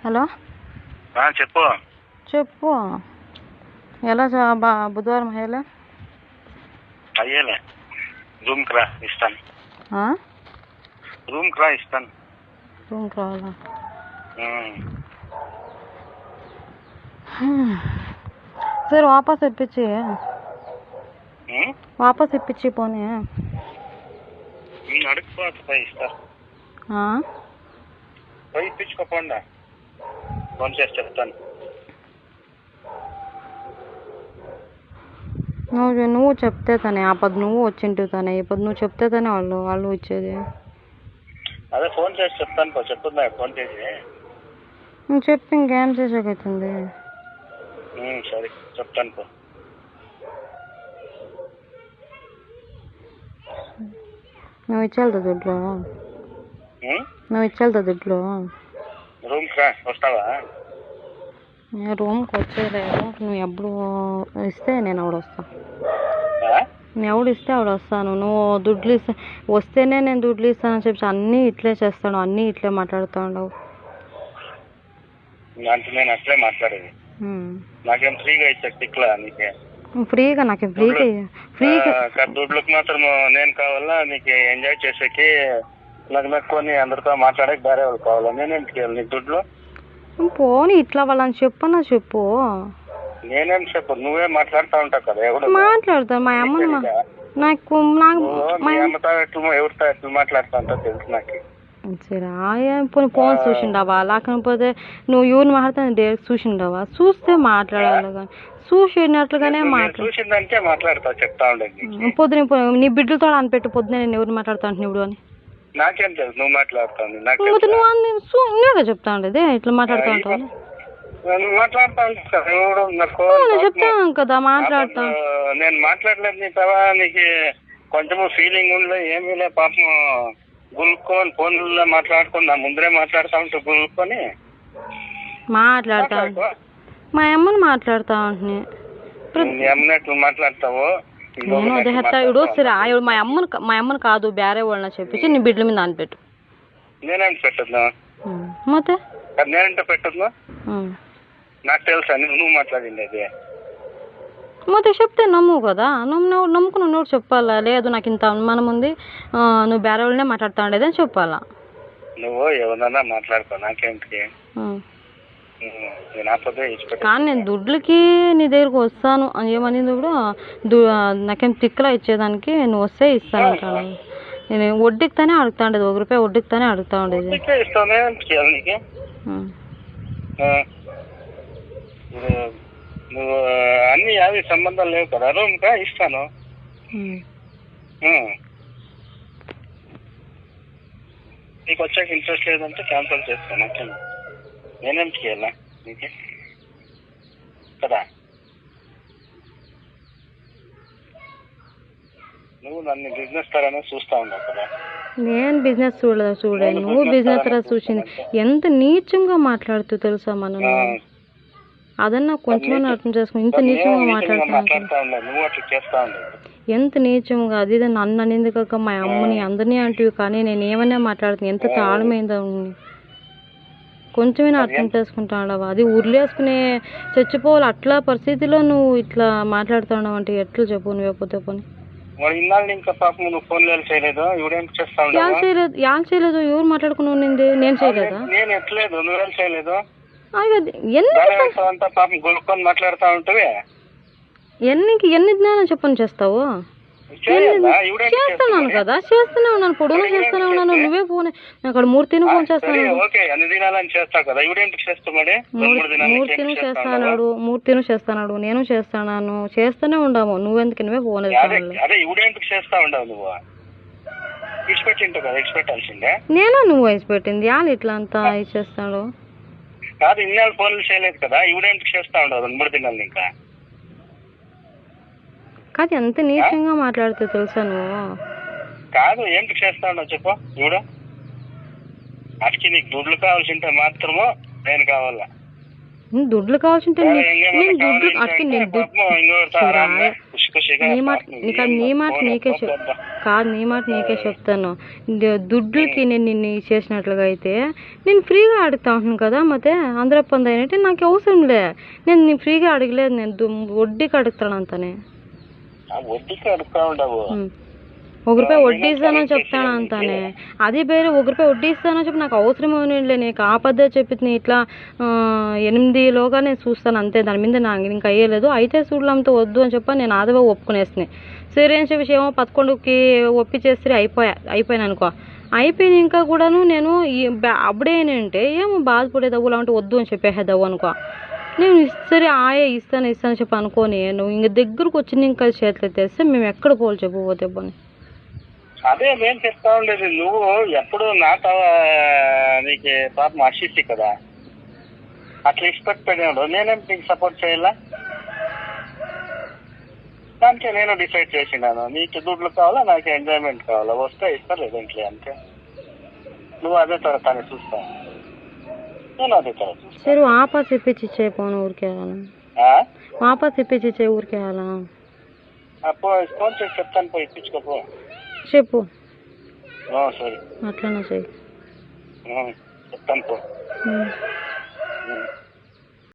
Hello చెప్పు చెప్పు ఎలా బుధవారం అయ్యేలే అయ్యేలే రూమ్కి రా ఇస్తాను రూమ్కి రా ఇస్తాను రూమ్కి రావాలా సరే వాపస్ ఇప్పించి పోనీ అడుగుపో ఇస్తా పోయి ఇప్పించుకోపోండా ఫోన్ చేసి చెప్తాను నువ్వు చెప్తే తనే ఆ పొద్దు నువ్వు వచ్చింటావు తనే ఈ పొద్దు నువ్వు చెప్తే తనే వాళ్ళు ఇచ్చేది. అదే ఫోన్ చేసి చెప్తాను చెప్తుందా ఫోన్ చేసి నువ్వు చెప్పి ఇంకేం చేసేకైతుంది. సరే చెప్తాను పో. నువ్వు ఇచ్చేళ్తా దుడ్లు రూమ్కి రా వస్తావా రూమ్కి వచ్చేలే రూమ్కి నువ్వు ఎప్పుడు ఇస్తే నేను ఆవిడ వస్తాను. నేను ఎవడు ఇస్తే ఆవిడ వస్తాను. నువ్వు దుడ్లు వస్తేనే నేను దుడ్లు ఇస్తానని చెప్పి అన్నీ ఇట్లే చేస్తాను, అన్నీ ఇట్లే మాట్లాడుతూ ఉండవు. నేను అట్లే మాట్లాడేది నాకేం ఫ్రీగా ఇచ్చా టిక్లా నీకే ఫ్రీగా నాకేం ఫ్రీగా దుడ్లకు మాత్రం నేను కావాలా నీకు ఎంజాయ్ చేసేకి నక్కుని అందరితో మాట్లాడేకి వేరే వాళ్ళు కావాలా నేనేం చేయాలి నీకు దుడ్లు పోనీ ఇట్లా వాళ్ళని చెప్పు నేనేం చెప్పు నువ్వే మాట్లాడుతూ ఉంటావు కదా ఎవరు మాట్లాడతాను మా అమ్మ నాకు ఎవరితో ఎట్లా మాట్లాడుతూ ఉంటావు తెలుసు నాకు. సరే ఫోన్ చూసిండవా లేకపోతే నువ్వు ఎవరిని మాట్లాడుతాను డైరెక్ట్ చూసిండవా చూస్తే మాట్లాడాలి కానీ చూసినట్లుగానే చూసిందానికే మాట్లాడతావు చెప్తా ఉండేది. పొద్దున నీ బిడ్డలతో అనిపెట్టి పొద్దున నేను ఎవరిని మాట్లాడుతాను ఇప్పుడు అని నాకేం తెలుసు నువ్వు మాట్లాడుతావు నువ్వుగా చెప్తా ఉండేది ఇట్లా మాట్లాడుతూ ఉంటావు చెప్తాను కదా మాట్లాడతా నేను మాట్లాడలేదు నీతవా నీకు కొంచెము ఫీలింగ్ ఉండలే ఏమీ లే పాపం గుల్కొని ఫోన్లో మాట్లాడుకుని నా ముందరే మాట్లాడుతా ఉంటే గుల్కొని మాట్లాడతా మా అమ్మని మాట్లాడుతా ఉంటున్నా ఎట్లా మాట్లాడతావు నేను అదే ఇప్పుడు సరే మా అమ్మని కాదు వేరే వాళ్ళని చెప్పించి నీ బిడ్డల మీద అనిపెట్టు. నేనేంటి పెట్టద్దు ಮತ್ತೆ నేనంటే పెట్టద్దు నాకు తెలుసా నువ్వు మాట్లాడింది అది ಮತ್ತೆ చెప్తే నమ్ము కదా నమ్ముకుని నువ్వు చెప్పాలా లేదు నాకు ఇంత అనుమానం ఉంది నువ్వు వేరే వాళ్ళనే మాట్లాడుతూ ఉండేది అని చెప్పాలా. నువ్వు ఎవరన్నా మాట్లాడుకో నాకేంటి కానీ నేను దుడ్లకి నీ దగ్గరకు వస్తాను అని ఏమనింది కూడా నాకేం తిక్కలా ఇచ్చేదానికి నువ్వు వస్తే ఇస్తాను అంటాను. నేను వడ్డీకితానే అడుగుతా ఉండేది ₹1 వడ్డీకితానే అడుగుతా ఉండేది. నువ్వు అన్ని యాభై సంబంధాలు లేవు కదా రూమ్కా ఇస్తాను. నీకు వచ్చాక ఇంట్రెస్ట్ లేదంటే క్యాన్సిల్ చేస్తాను. నాకేం నేనేం చేయాలా నీకే కదా నువ్వు నన్ను బిజినెస్ తరనే చూస్తా ఉన్నావు కదా. నేను బిజినెస్ చూడలేదు నువ్వు బిజినెస్ తర చూసింది. ఎంత నీచంగా మాట్లాడుతూ తెలుసా మనం అదన్నా కొంచెం అర్థం చేసుకుని ఇంత నీచంగా మాట్లాడుతున్నాను ఎంత నీచంగా అది నన్ను అనేది కాక మా అమ్మని అందరినీ అంటివి కానీ నేను ఏమన్నా మాట్లాడుతున్నాను ఎంత తాళమైందో కొంచెమైనా అర్థం చేసుకుంటాడవా. అది ఉర్లేసుకునే చచ్చిపోవాలి అట్లా పరిస్థితిలో నువ్వు ఇట్లా మాట్లాడుతున్నావు అంటే ఎట్లా చెప్పు నువ్వే పోతే పోనీ చేయలేదు ఎవరు మాట్లాడుకుని ఉన్నింది నేను చేయలేదా ఎన్ని జ్ఞానం చెప్పని చేస్తావు చేస్తున్నాను కదా చేస్తూనే ఉన్నాను పొడుగు చేస్తూనే ఉన్నాను నువ్వే ఫోన్ అక్కడ మూర్తిని ఫోన్ చేస్తాను మూర్తిని చేస్తాడు నేను చేస్తాను చేస్తూనే ఉండము నువ్వెందుకు నువ్వే ఫోన్ నేను నువ్వు వయసు పెట్టింది వాళ్ళు ఇట్లా అంతా ఇచ్చేస్తాడు కాదు ఇన్నాళ్ళు ఫోన్లు చేయలేదు కదా ఇవిడేందుకు చేస్తా ఉండవు 2-3 దినాలు ఇంకా కాదు ఎంత నీచంగా మాట్లాడితే తెలుసా నువ్వు కాదు ఏంటి చేస్తా ఉండవు చెప్పు ఇవిడ అడికి నీకు దుడ్లు కావాల్సింటే మాత్రము నేను కావాలా దుడ్లు కావాల్సింటే నేను దుడ్లు అట్లా నేను నీ మాట నీకే కాదు, నీ మాట నీకే చెప్తాను. దుడ్లకి నేను నిన్ను చేసినట్లుగా అయితే నేను ఫ్రీగా అడుగుతా ఉంటాను కదా, ಮತ್ತೆ అందరూ పొంది అయినట్టు నాకు అవసరం లే. నేను ఫ్రీగా అడగలేదు, నేను వడ్డీకి అడుగుతాను అంతనే. ₹1 వడ్డీ ఇస్తానని చెప్తాను అంతానే. అది వేరే ₹1 వడ్డీ ఇస్తానని చెప్పి నాకు అవసరం ఏమీ నీకు ఆపద్దే చెప్పింది. ఇట్లా 8లోగా నేను చూస్తాను అంతే, దాని మీద నాకు ఇంకా అయ్యలేదు. అయితే చూడలంతా వద్దు అని చెప్పి నేను ఆదవే ఒప్పుకునేసినాయి. సరే అని చెప్పేసి ఏమో 11కి ఒప్పించేస్తే అయిపోయాను అనుకో. అయిపోయిన ఇంకా కూడాను నేను అప్పుడేనంటే ఏమో బాధపడేదవ్వు లేకుంటే వద్దు అని చెప్పేసేదవ్వు అనుకో. నేను సరే ఇస్తాను చెప్పి అనుకోని నువ్వు ఇంక దగ్గరకు వచ్చి ఇంకా చేతులు తెస్తే మేము ఎక్కడ పోవాలి చెప్పు పోతే పోనీ. అదే నేను చెప్తా ఉండేది, నువ్వు ఎప్పుడు నీకు పాపం అర్షిస్తి కదా, అట్లా ఎక్స్పెక్ట్ పెట్టినాడు. నేనేం నీకు సపోర్ట్ చేయాలా? దానికే నేను డిసైడ్ చేసినాను, నీకు దుడ్లు కావాలా నాకు ఎంజాయ్మెంట్ కావాలా, వస్తే ఇస్తారు లేదంటే అంతే. నువ్వు అదే తరతానే చూస్తా, నేను అదే తర చూస్తా. సరే వాపస్ ఇప్పించి పోను ఊరికే వాపస్ ఇప్పించి ఊరికే ఫోన్ చేసి చెప్తాను, పోయి ఇప్పించుకోపో చెప్పు. సరే అట్లనే చెయ్యి, చెప్తాను పో.